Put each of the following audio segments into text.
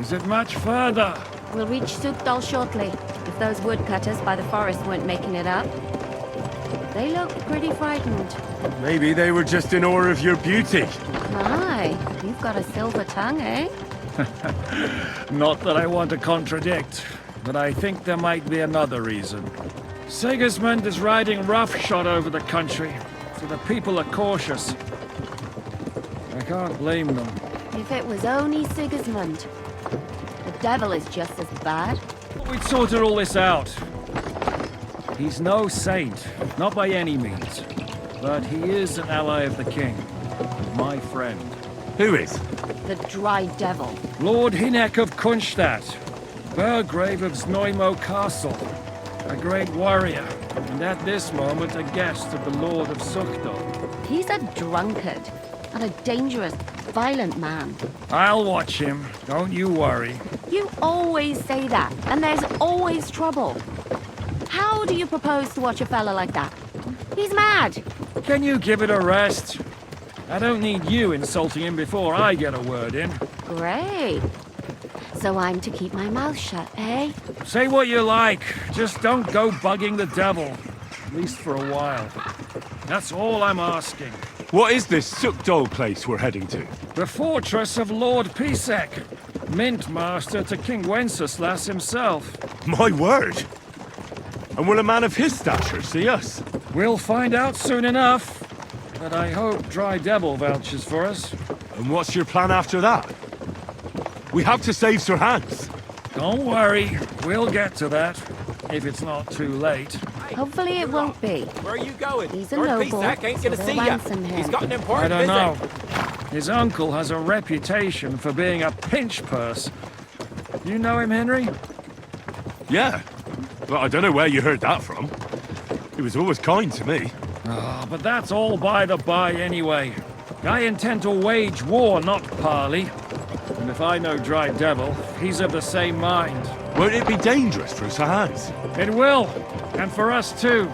Is it much further? We'll reach Sukdal shortly, if those woodcutters by the forest weren't making it up. They look pretty frightened. Maybe they were just in awe of your beauty. My, you've got a silver tongue, eh? Not that I want to contradict, but I think there might be another reason. Sigismund is riding roughshod over the country, so the people are cautious. I can't blame them. If it was only Sigismund. The devil is just as bad. We'd sorted all this out. He's no saint, not by any means. But he is an ally of the king. My friend. Who is? The dry devil. Lord Hinek of Kunstadt, Burgrave of Znojmo Castle. A great warrior, and at this moment a guest of the Lord of Sukdal. He's a drunkard, and a dangerous, violent man. I'll watch him, don't you worry. You always say that, and there's always trouble. How do you propose to watch a fella like that? He's mad. Can you give it a rest? I don't need you insulting him before I get a word in. Great. So I'm to keep my mouth shut, eh? Say what you like, just don't go bugging the devil. At least for a while. That's all I'm asking. What is this Sukdal place we're heading to? The fortress of Lord Pisek, Mint Master to King Wenceslas himself. My word! And will a man of his stature see us? We'll find out soon enough. But I hope Dry Devil vouches for us. And what's your plan after that? We have to save Sir Hans. Don't worry, we'll get to that. If it's not too late. Hopefully it won't be. Where are you going? He's a Lord noble, Pisak ain't so gonna they'll see ya. ransom him. He's got an I important don't know. visit. His uncle has a reputation for being a pinch purse. You know him, Henry? Yeah. Well, I don't know where you heard that from. He was always kind to me. Oh, but that's all by the by anyway. I intend to wage war, not parley. And if I know Dry Devil, he's of the same mind. Won't it be dangerous for Sir Hans? It will, and for us too.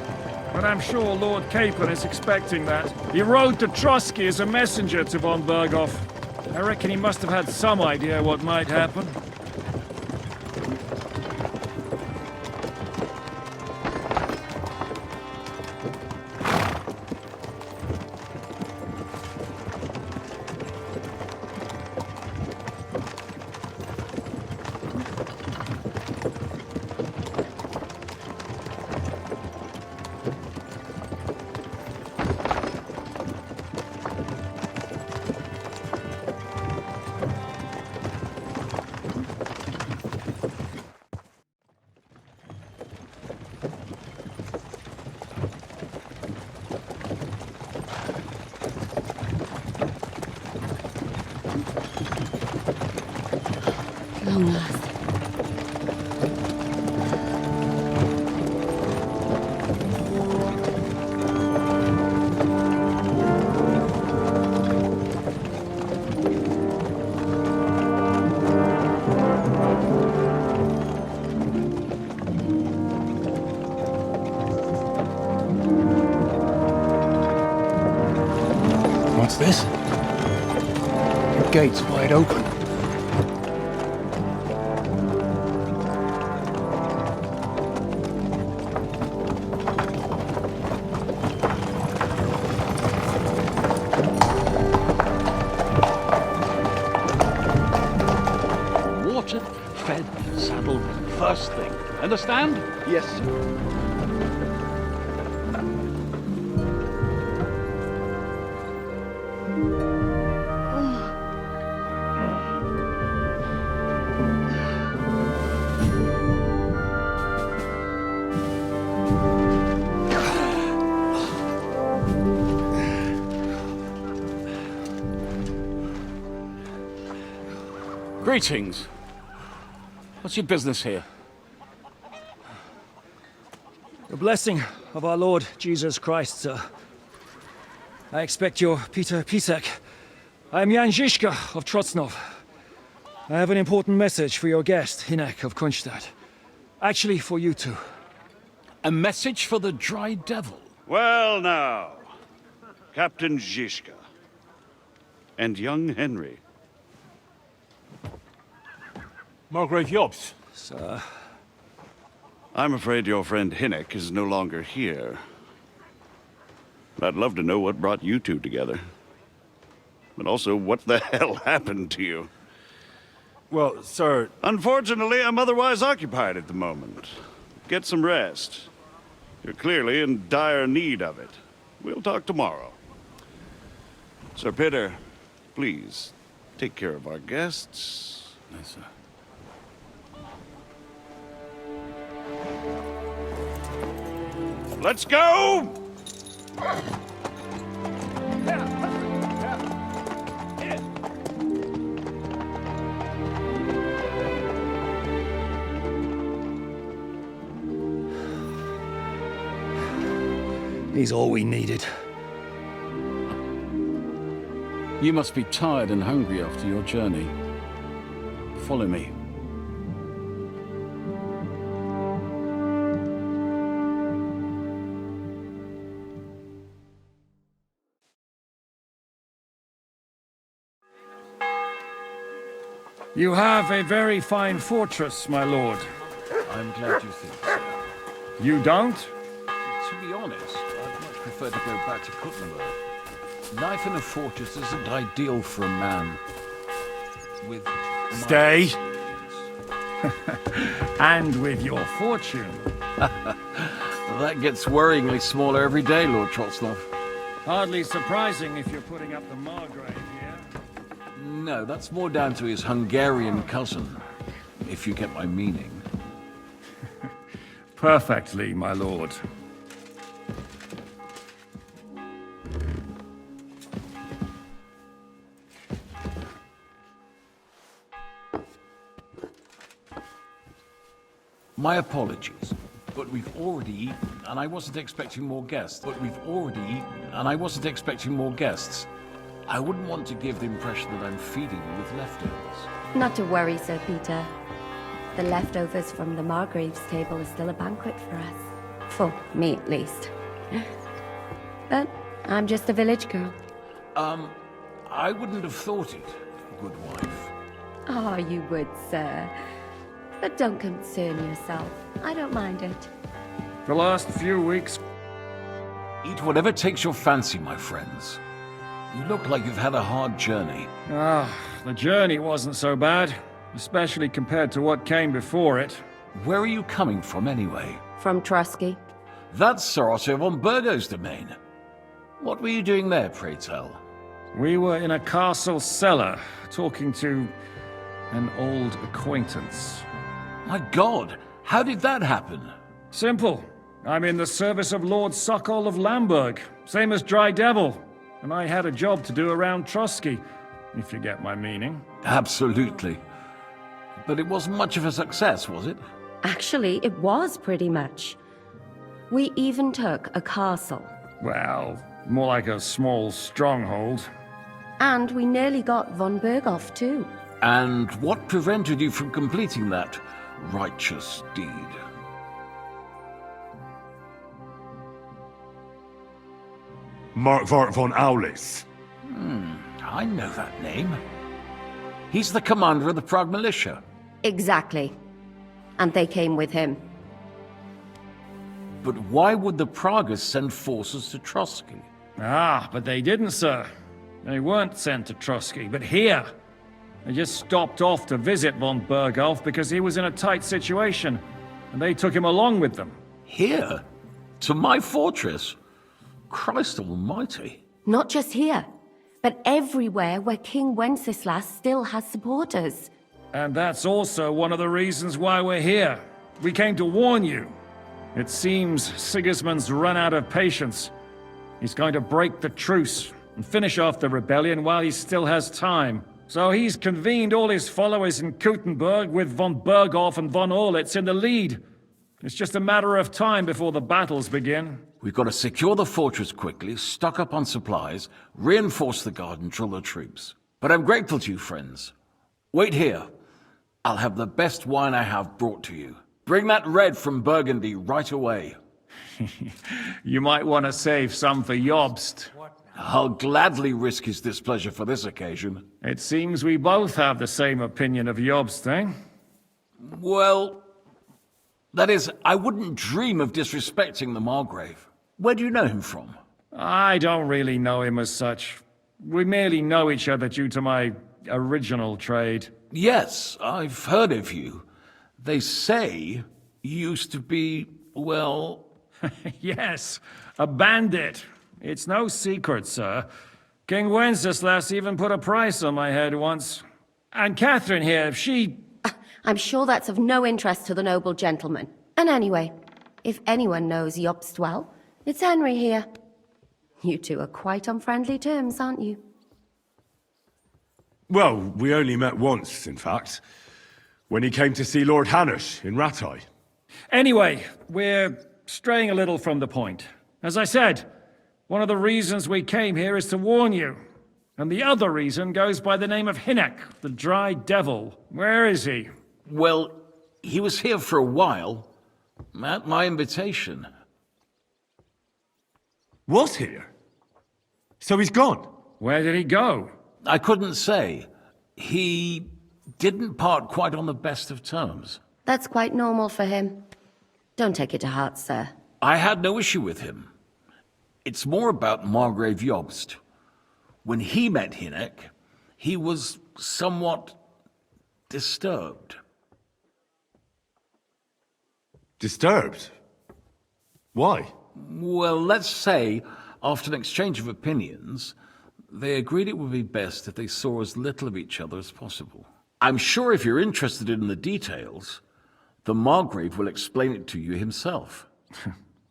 But I'm sure Lord Capon is expecting that. He rode to Trotsky as a messenger to von Berghoff. I reckon he must have had some idea what might happen. Long last. What's this? The gate's wide open. Watered, fed, saddled, first thing. Understand? Yes, sir. Greetings. What's your business here? The blessing of our Lord Jesus Christ, sir. I expect you're Peter Pisek. I am Jan Žižka of Trocnov. I have an important message for your guest, Hinek of Kunstadt. Actually, for you two. A message for the Dry Devil. Well now, Captain Žižka and young Henry. Margrave Jobs. Sir. I'm afraid your friend Hinnock is no longer here. I'd love to know what brought you two together. But also, what the hell happened to you? Well, sir, Unfortunately, I'm otherwise occupied at the moment. Get some rest. You're clearly in dire need of it. We'll talk tomorrow. Sir Peter, please, take care of our guests. Yes, sir. Let's go! He's all we needed. You must be tired and hungry after your journey. Follow me. You have a very fine fortress, my lord. I'm glad you think so. You don't? To be honest, I'd much prefer to go back to Kuttenberg. Life in a fortress isn't ideal for a man with... stay. And with your fortune. That gets worryingly smaller every day, Lord Trotsnov. Hardly surprising if you're putting up the Margrave here. No, that's more down to his Hungarian cousin, if you get my meaning. Perfectly, my lord. My apologies, but we've already eaten, and I wasn't expecting more guests. I wouldn't want to give the impression that I'm feeding you with leftovers. Not to worry, Sir Peter. The leftovers from the Margrave's table is still a banquet for us. For me, at least. But I'm just a village girl. I wouldn't have thought it, good wife. Oh, you would, sir. But don't concern yourself. I don't mind it. The last few weeks... Eat whatever takes your fancy, my friends. You look like you've had a hard journey. the journey wasn't so bad. Especially compared to what came before it. Where are you coming from, anyway? From Trusky. That's Sir Otto von Burgo's domain. What were you doing there, pray tell? We were in a castle cellar, talking to an old acquaintance. My God, how did that happen? Simple. I'm in the service of Lord Sokol of Lamberg, same as Dry Devil. And I had a job to do around Trusky, if you get my meaning. Absolutely. But it wasn't much of a success, was it? Actually, it was pretty much. We even took a castle. Well, more like a small stronghold. And we nearly got von Berghoff, too. And what prevented you from completing that righteous deed? Markvart von Aulis. I know that name. He's the commander of the Prague militia. Exactly. And they came with him. But why would the Praguers send forces to Trusky? But they didn't, sir. They weren't sent to Trusky, but here. They just stopped off to visit von Berghoff because he was in a tight situation, and they took him along with them. Here? To my fortress? Christ almighty. Not just here, but everywhere where King Wenceslas still has supporters. And that's also one of the reasons why we're here. We came to warn you. It seems Sigismund's run out of patience. He's going to break the truce and finish off the rebellion while he still has time. So he's convened all his followers in Kuttenberg with von Berghoff and von Orlitz in the lead. It's just a matter of time before the battles begin. We've got to secure the fortress quickly, stock up on supplies, reinforce the guard and drill the troops. But I'm grateful to you, friends. Wait here. I'll have the best wine I have brought to you. Bring that red from Burgundy right away. You might want to save some for Jobst. I'll gladly risk his displeasure for this occasion. It seems we both have the same opinion of Jobst, eh? Well, that is, I wouldn't dream of disrespecting the Margrave. Where do you know him from? I don't really know him as such. We merely know each other due to my original trade. Yes, I've heard of you. They say you used to be, well... Yes, a bandit. It's no secret, sir. King Wenceslas even put a price on my head once. And Catherine here, she... I'm sure that's of no interest to the noble gentleman. And anyway, if anyone knows Jobst well, it's Henry here. You two are quite on friendly terms, aren't you? Well, we only met once, in fact. When he came to see Lord Hanush in Rattay. Anyway, we're straying a little from the point. As I said, one of the reasons we came here is to warn you. And the other reason goes by the name of Hynek, the Dry Devil. Where is he? Well, he was here for a while, at my invitation. Was here? So he's gone? Where did he go? I couldn't say. He didn't part quite on the best of terms. That's quite normal for him. Don't take it to heart, sir. I had no issue with him. It's more about Margrave Jobst. When he met Hynek, he was somewhat disturbed. Disturbed? Why? Well, let's say, after an exchange of opinions, they agreed it would be best if they saw as little of each other as possible. I'm sure if you're interested in the details, the Margrave will explain it to you himself.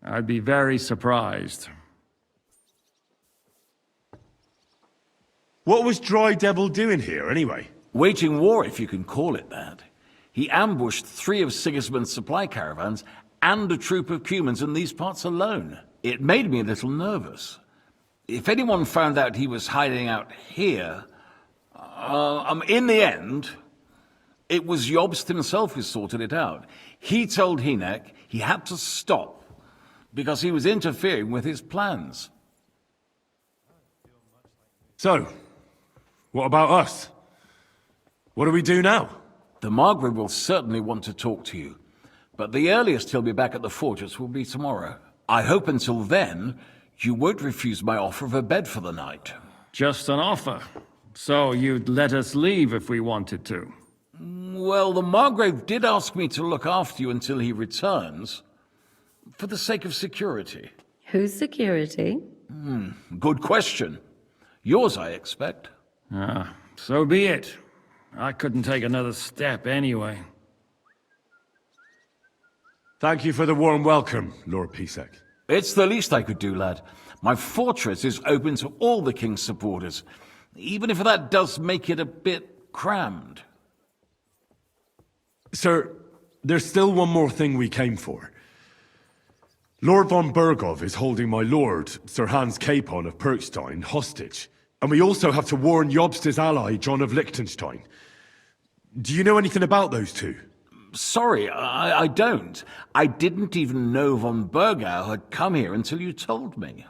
I'd be very surprised. What was Dry Devil doing here, anyway? Waging war, if you can call it that. He ambushed 3 of Sigismund's supply caravans and a troop of Cumans in these parts alone. It made me a little nervous. If anyone found out he was hiding out here, in the end, it was Jobst himself who sorted it out. He told Hynek he had to stop because he was interfering with his plans. So, what about us? What do we do now? The Margrave will certainly want to talk to you, but the earliest he'll be back at the fortress will be tomorrow. I hope until then, you won't refuse my offer of a bed for the night. Just an offer. So you'd let us leave if we wanted to? Well, the Margrave did ask me to look after you until he returns, for the sake of security. Whose security? Good question. Yours, I expect. Ah, so be it. I couldn't take another step anyway. Thank you for the warm welcome, Lord Pisek. It's the least I could do, lad. My fortress is open to all the king's supporters, even if that does make it a bit crammed. Sir, there's still one more thing we came for. Lord von Bergov is holding my lord, Sir Hans Capon of Perkstein, hostage. And we also have to warn Jobst's ally, John of Liechtenstein. Do you know anything about those two? Sorry, I don't. I didn't even know von Bergau had come here until you told me.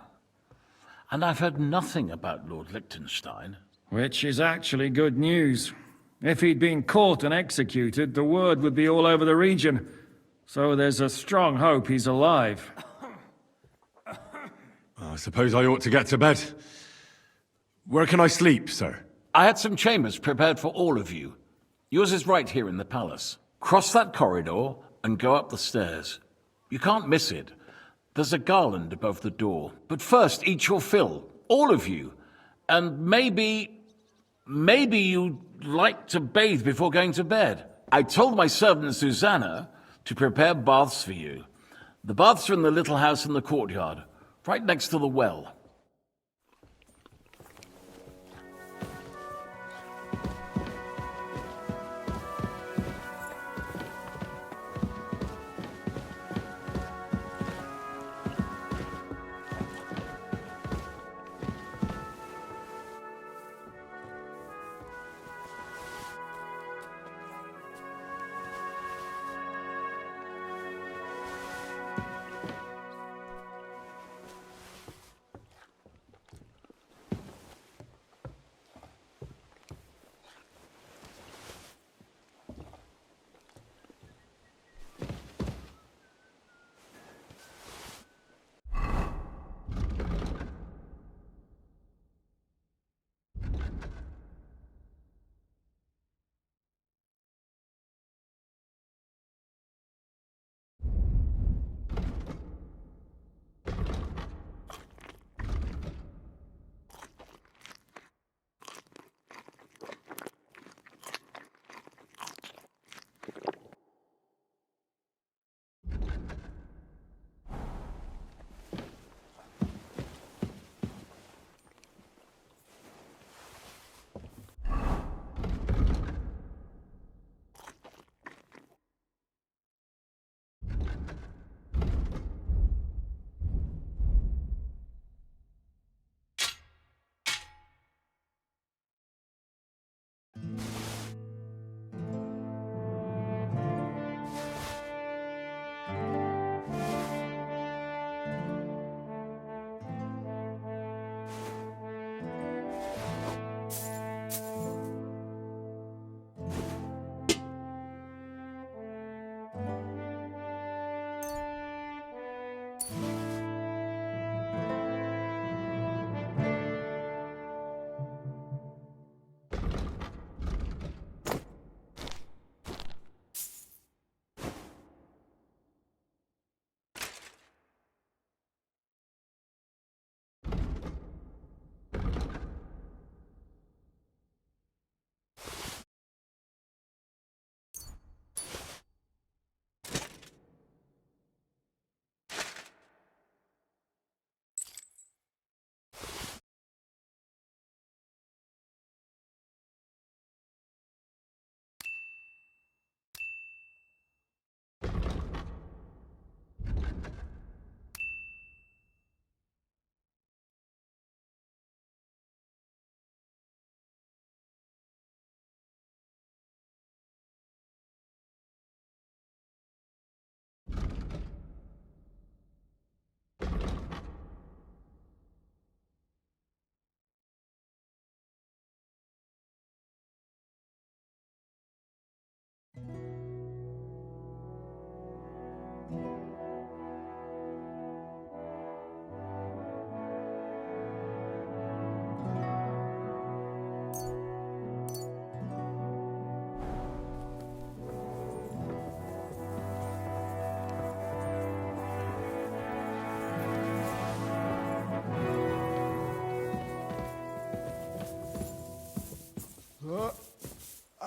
And I've heard nothing about Lord Liechtenstein. Which is actually good news. If he'd been caught and executed, the word would be all over the region. So there's a strong hope he's alive. I suppose I ought to get to bed. Where can I sleep, sir? I had some chambers prepared for all of you. Yours is right here in the palace. Cross that corridor and go up the stairs. You can't miss it. There's a garland above the door. But first, eat your fill, all of you. And maybe you'd like to bathe before going to bed. I told my servant Susanna to prepare baths for you. The baths are in the little house in the courtyard, right next to the well.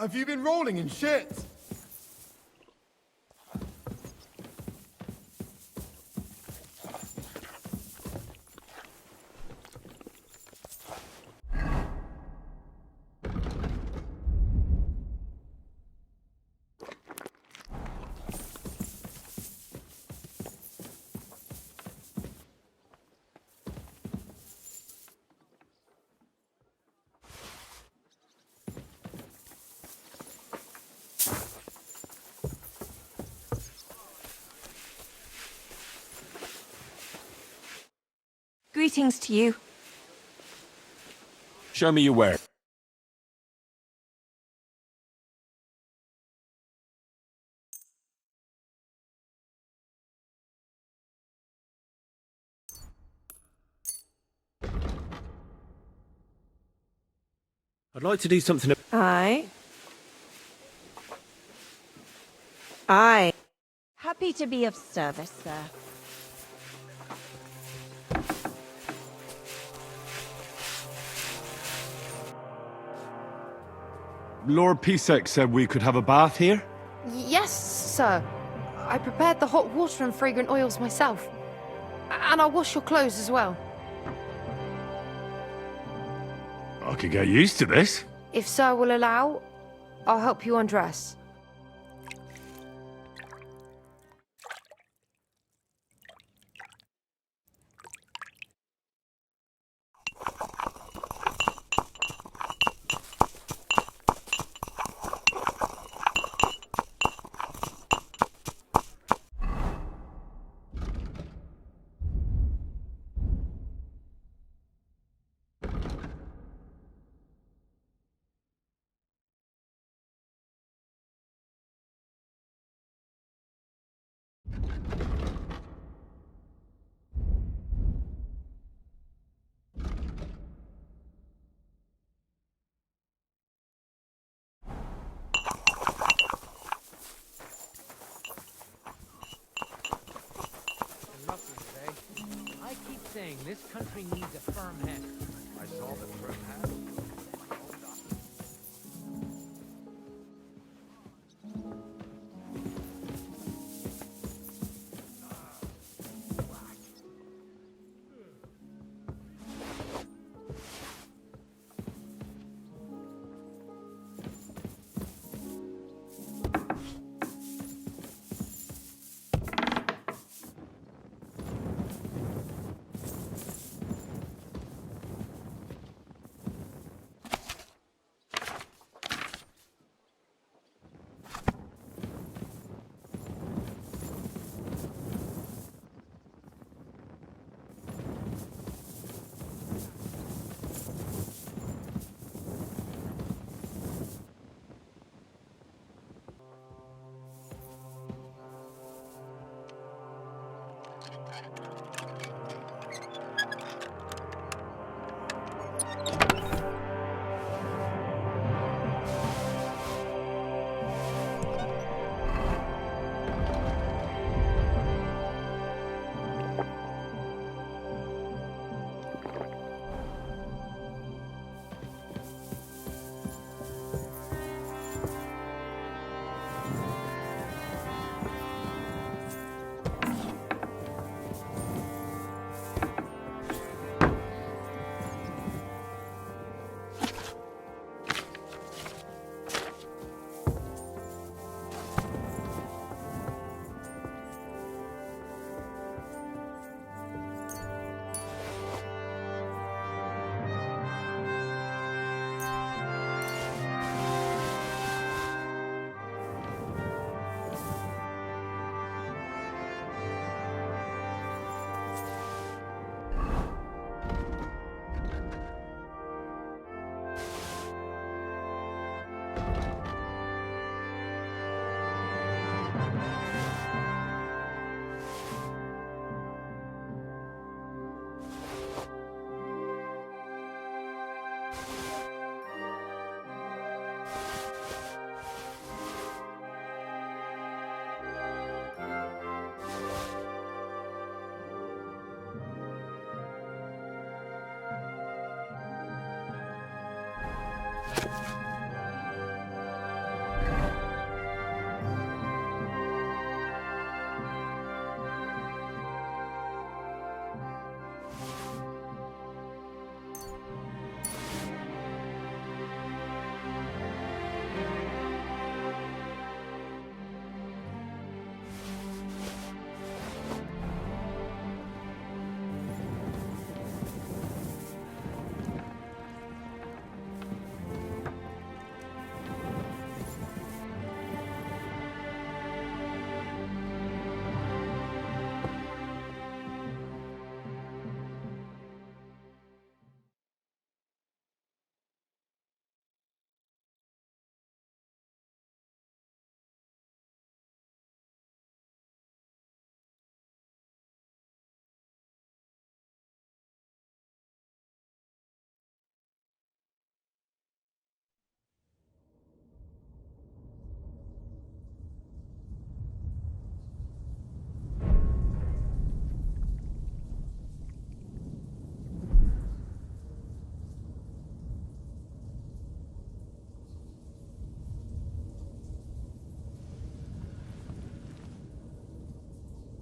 Have you been rolling in shit? Greetings to you. Show me your ware. I'd like to do something. Aye. Aye. Happy to be of service, sir. Lord Pisek said we could have a bath here? Yes, sir. I prepared the hot water and fragrant oils myself. And I'll wash your clothes as well. I could get used to this. If sir will allow, I'll help you undress. I keep saying this country needs a firm hand. I saw the firm hand.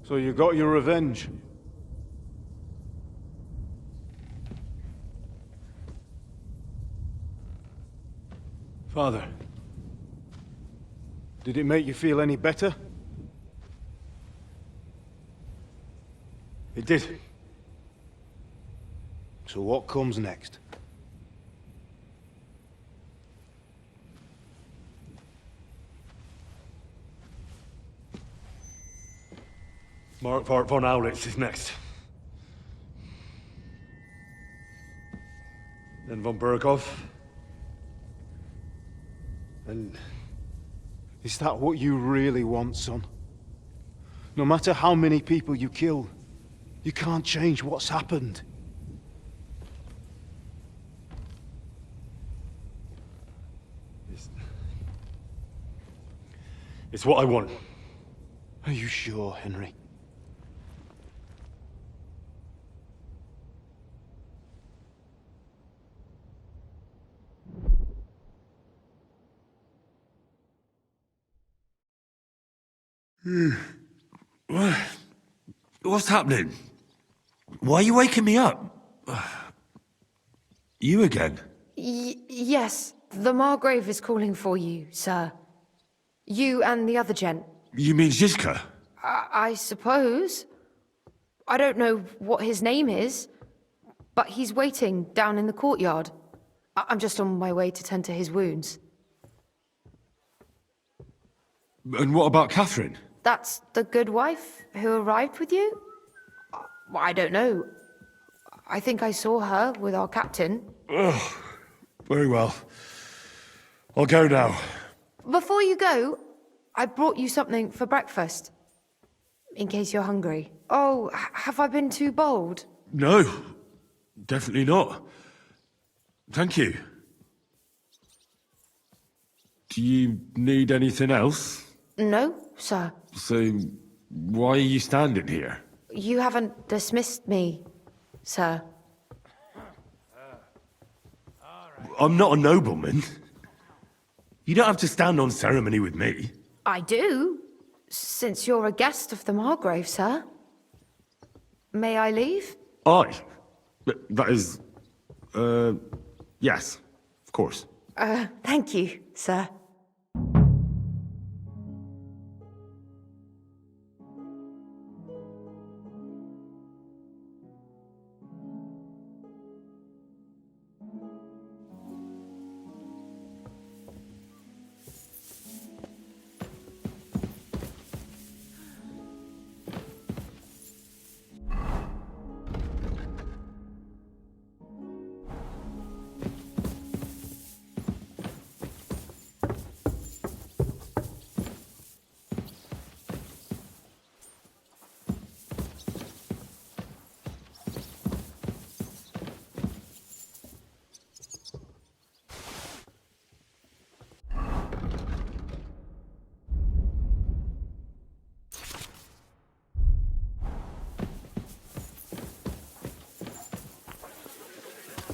So you got your revenge? Father, did it make you feel any better? It did. So what comes next? Mark von Aulitz is next. Then von Berghoff. And is that what you really want, son? No matter how many people you kill, you can't change what's happened. It's what I want. Are you sure, Henry? What's happening? Why are you waking me up? You again? Yes, the Margrave is calling for you, sir. You and the other gent. You mean Zizka? I suppose. I don't know what his name is, but he's waiting down in the courtyard. I'm just on my way to tend to his wounds. And what about Catherine? That's the good wife who arrived with you? I don't know. I think I saw her with our captain. Oh, very well. I'll go now. Before you go, I brought you something for breakfast. In case you're hungry. Oh, have I been too bold? No, definitely not. Thank you. Do you need anything else? No, sir. So, why are you standing here? You haven't dismissed me, sir. I'm not a nobleman. You don't have to stand on ceremony with me. I do, since you're a guest of the Margrave, sir. May I leave? That is... yes, of course. Thank you, sir.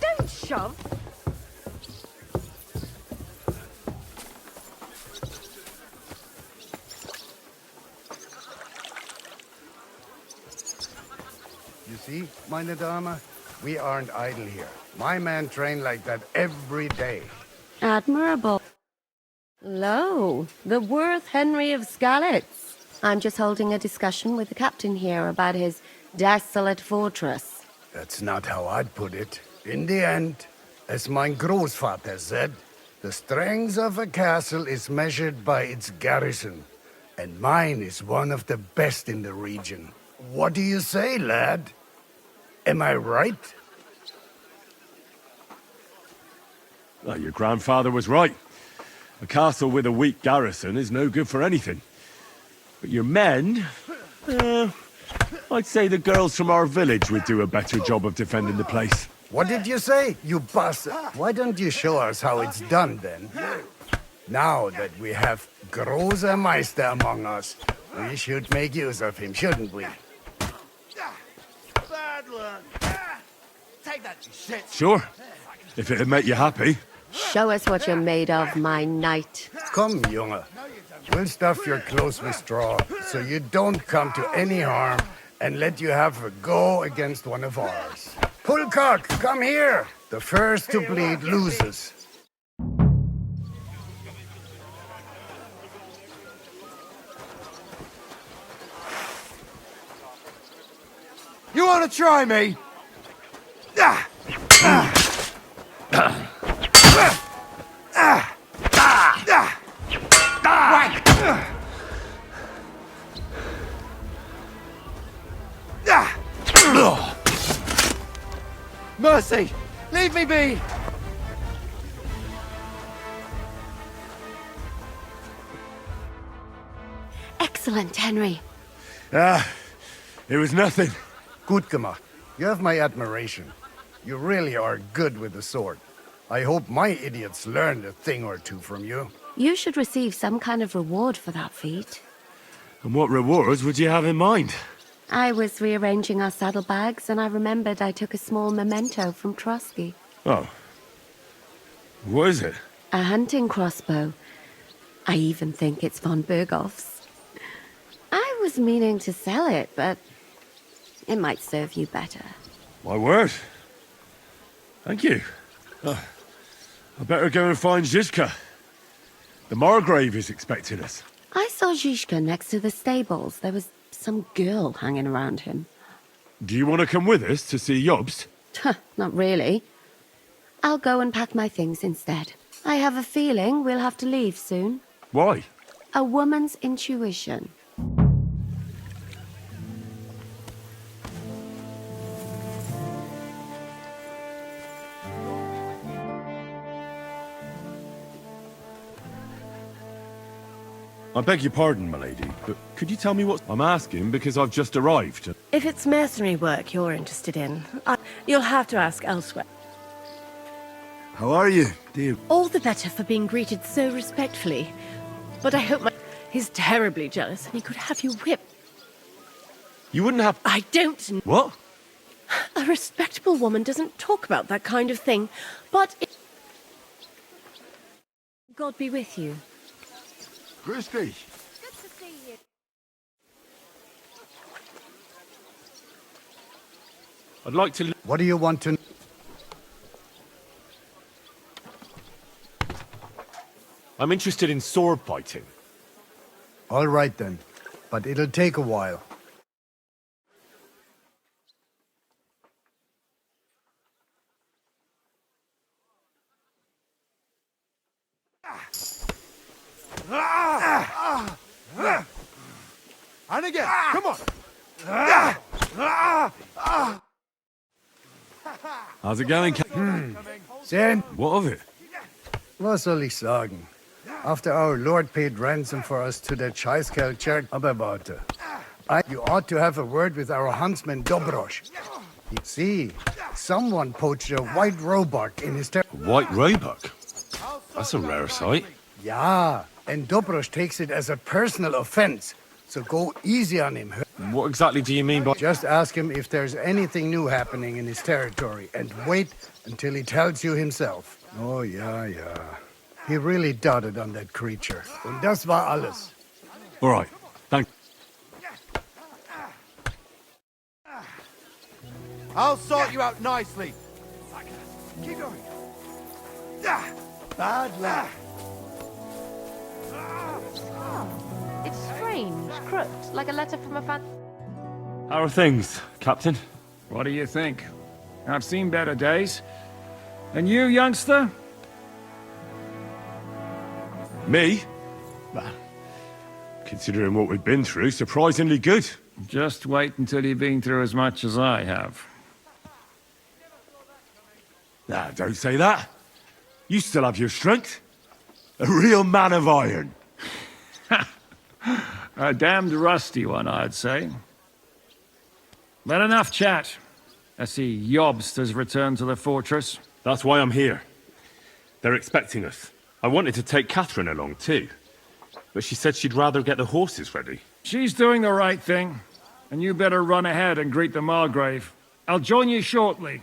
Don't shove. You see, meine Dame, we aren't idle here. My men train like that every day. Admirable. Lo, the worth Henry of Skalitz. I'm just holding a discussion with the captain here about his desolate fortress. That's not how I'd put it. In the end, as mein Großvater said, the strength of a castle is measured by its garrison. And mine is one of the best in the region. What do you say, lad? Am I right? Well, your grandfather was right. A castle with a weak garrison is no good for anything. But your men... I'd say the girls from our village would do a better job of defending the place. What did you say, you bastard? Why don't you show us how it's done, then? Now that we have Großer Meister among us, we should make use of him, shouldn't we? Bad luck. Take that, you shit. Sure, if it'd make you happy. Show us what you're made of, my knight. Komm, Junge. We'll stuff your clothes with straw, so you don't come to any harm, and let you have a go against one of ours. Pullcock, come here! The first to bleed loses. You want to try me? Mercy! Leave me be! Excellent, Henry. It was nothing. Gut gemacht. You have my admiration. You really are good with the sword. I hope my idiots learned a thing or two from you. You should receive some kind of reward for that feat. And what rewards would you have in mind? I was rearranging our saddlebags, and I remembered I took a small memento from Trotsky. Oh. What is it? A hunting crossbow. I even think it's von Berghoff's. I was meaning to sell it, but it might serve you better. My word. Thank you. I better go and find Zizka. The Margrave is expecting us. I saw Zizka next to the stables. There was some girl hanging around him. Do you want to come with us to see Jobst? Not really. I'll go and pack my things instead. I have a feeling we'll have to leave soon. Why? A woman's intuition. I beg your pardon, milady, but could you tell me what... I'm asking because I've just arrived. If it's mercenary work you're interested in, you'll have to ask elsewhere. How are you, dear? All the better for being greeted so respectfully. But I hope he's terribly jealous and he could have you whipped. You wouldn't have... I don't... What? A respectable woman doesn't talk about that kind of thing, but... God be with you. Grüß dich. Good to see you. I'd like to... What do you want to... I'm interested in sword fighting. All right then, but it'll take a while. And again, come on! How's it going, Sen, What of it? was soll ich sagen? After our Lord paid ransom for us to that Scheißkerl Church, aber warte. You ought to have a word with our huntsman Dobrosh. See, someone poached a white roebuck in his White roebuck? That's a rare sight. Yeah, and Dobrosh takes it as a personal offense. So go easy on him. What exactly do you mean by... Just ask him if there's anything new happening in his territory, and wait until he tells you himself. Oh, yeah. He really doted on that creature. Und das war alles. All right, thank... I'll sort you out nicely. Keep going. Bad luck. It's strange, crooked, like a letter from a fan. How are things, Captain? What do you think? I've seen better days. And you, youngster? Me? Well, considering what we've been through, surprisingly good. Just wait until you've been through as much as I have. Nah, don't say that. You still have your strength. A real man of iron. A damned rusty one, I'd say. But enough chat. I see Jobst has returned to the fortress. That's why I'm here. They're expecting us. I wanted to take Catherine along too, but she said she'd rather get the horses ready. She's doing the right thing, and you better run ahead and greet the Margrave. I'll join you shortly.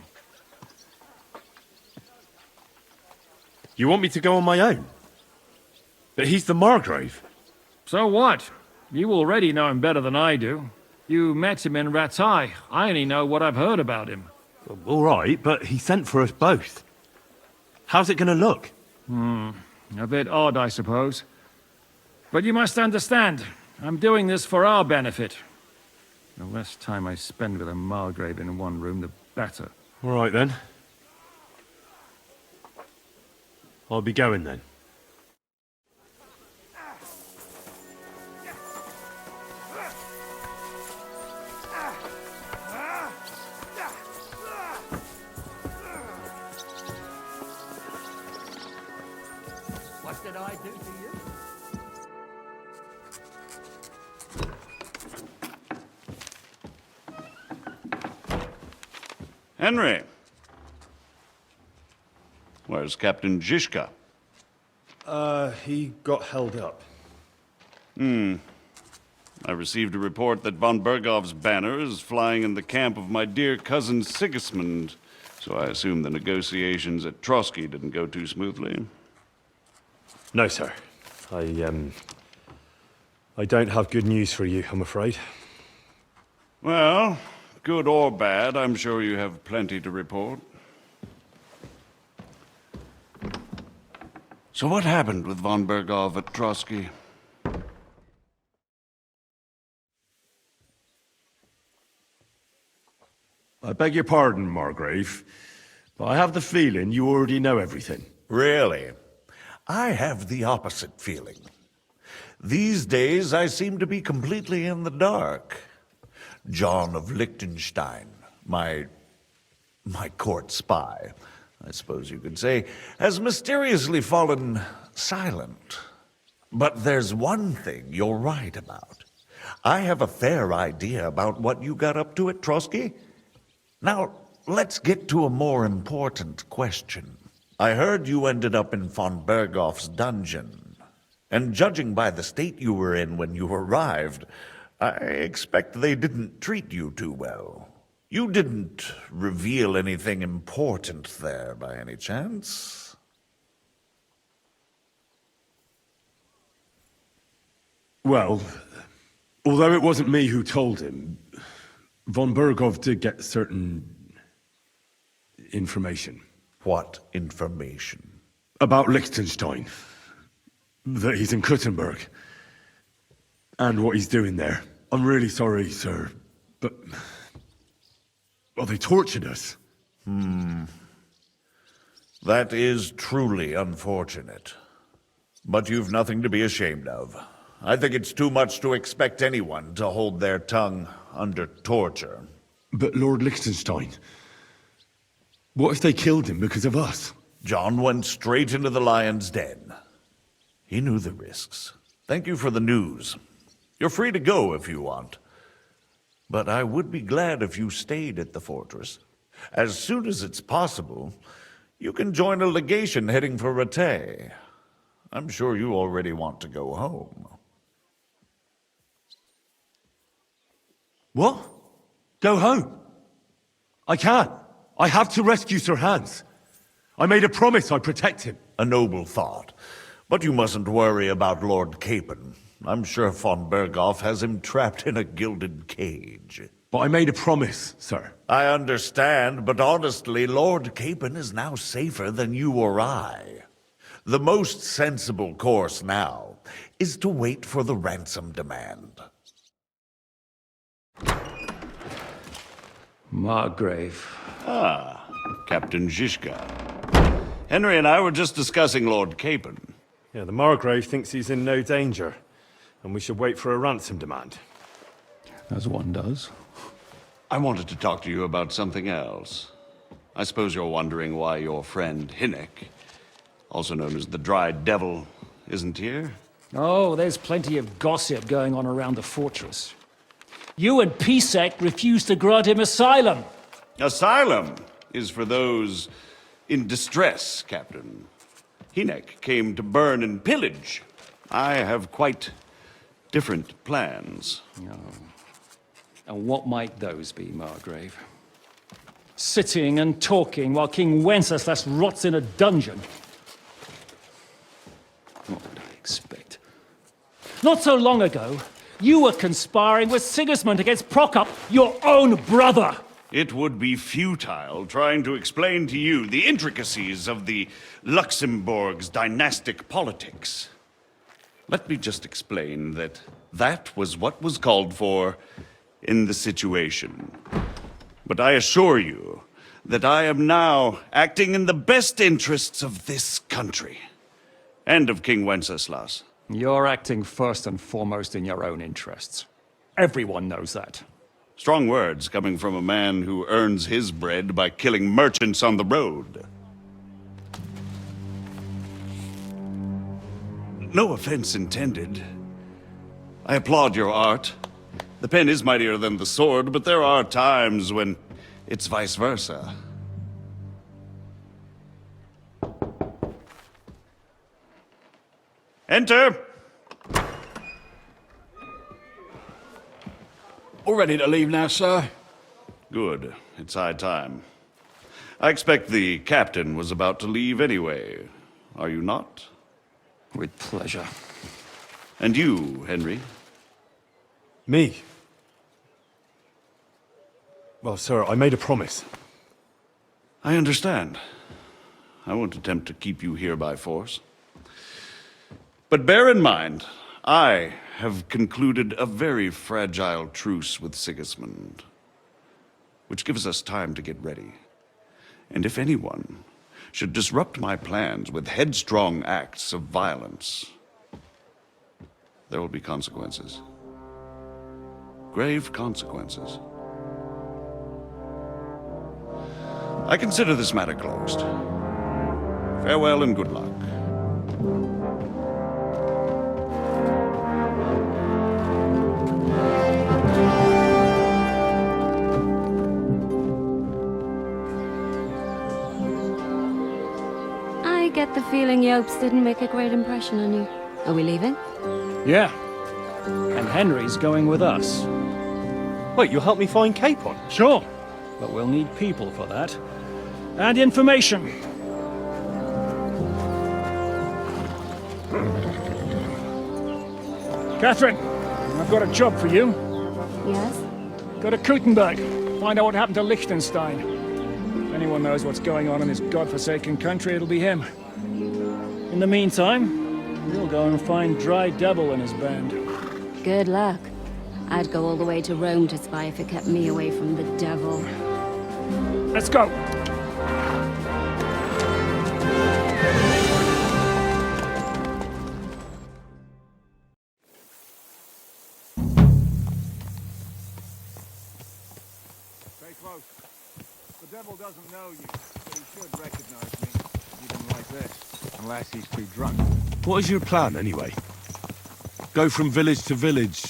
You want me to go on my own? But he's the Margrave. So what? You already know him better than I do. You met him in Ratai. I only know what I've heard about him. All right, but he sent for us both. How's it gonna look? A bit odd, I suppose. But you must understand, I'm doing this for our benefit. The less time I spend with a Margrave in one room, the better. All right, then. I'll be going, then. What did I do to you? Henry. Where's Captain Zizka? He got held up. I received a report that von Bergov's banner is flying in the camp of my dear cousin Sigismund, so I assume the negotiations at Trotsky didn't go too smoothly. No, sir. I don't have good news for you, I'm afraid. Well, good or bad, I'm sure you have plenty to report. So what happened with von Bergov at Trotsky? I beg your pardon, Margrave, but I have the feeling you already know everything. Really? I have the opposite feeling. These days, I seem to be completely in the dark. John of Liechtenstein, my court spy, I suppose you could say, has mysteriously fallen silent. But there's one thing you're right about. I have a fair idea about what you got up to at Trotsky. Now, let's get to a more important question. I heard you ended up in von Bergov's dungeon. And judging by the state you were in when you arrived, I expect they didn't treat you too well. You didn't reveal anything important there by any chance? Well, although it wasn't me who told him, von Bergov did get certain information. What information? About Liechtenstein. That he's in Kuttenberg. And what he's doing there. I'm really sorry, sir, but... well, they tortured us. That is truly unfortunate. But you've nothing to be ashamed of. I think it's too much to expect anyone to hold their tongue under torture. But Lord Liechtenstein... what if they killed him because of us? John went straight into the lion's den. He knew the risks. Thank you for the news. You're free to go if you want. But I would be glad if you stayed at the fortress. As soon as it's possible, you can join a legation heading for Rattay. I'm sure you already want to go home. What? Go home? I can't. I have to rescue Sir Hans. I made a promise I'd protect him. A noble thought. But you mustn't worry about Lord Capon. I'm sure von Bergov has him trapped in a gilded cage. But I made a promise, sir. I understand, but honestly, Lord Capon is now safer than you or I. The most sensible course now is to wait for the ransom demand. Margrave. Ah, Captain Zizka. Henry and I were just discussing Lord Capon. Yeah, the Margrave thinks he's in no danger, and we should wait for a ransom demand. As one does. I wanted to talk to you about something else. I suppose you're wondering why your friend Hinnek, also known as the Dried Devil, isn't here? Oh, there's plenty of gossip going on around the fortress. You and Pisek refused to grant him asylum. Asylum is for those in distress, Captain. Hinnek came to burn and pillage. I have quite different plans. Oh. And what might those be, Margrave? Sitting and talking while King Wenceslas rots in a dungeon. What would I expect? Not so long ago, you were conspiring with Sigismund against Prokop, your own brother. It would be futile trying to explain to you the intricacies of the Luxembourg's dynastic politics. Let me just explain that that was what was called for in the situation. But I assure you that I am now acting in the best interests of this country and of King Wenceslas. You're acting first and foremost in your own interests. Everyone knows that. Strong words coming from a man who earns his bread by killing merchants on the road. No offense intended. I applaud your art. The pen is mightier than the sword, but there are times when it's vice versa. Enter! All ready to leave now, sir? Good. It's high time. I expect the captain was about to leave anyway. Are you not? With pleasure. And you, Henry? Me? Well, sir, I made a promise. I understand. I won't attempt to keep you here by force. But bear in mind, I have concluded a very fragile truce with Sigismund, which gives us time to get ready. And if anyone should disrupt my plans with headstrong acts of violence, there will be consequences. Grave consequences. I consider this matter closed. Farewell and good luck. I get the feeling Yopes didn't make a great impression on you. Are we leaving? Yeah. And Henry's going with us. Wait, you'll help me find Capon? Sure. But we'll need people for that. And information. Catherine, I've got a job for you. Yes? Go to Kuttenberg. Find out what happened to Liechtenstein. If anyone knows what's going on in this godforsaken country, it'll be him. In the meantime, we'll go and find Dry Devil and his band. Good luck. I'd go all the way to Rome to spy if it kept me away from the devil. Let's go! Stay close. The devil doesn't know you, but he should recognize me. Even like this, unless he's too drunk. What is your plan, anyway? Go from village to village,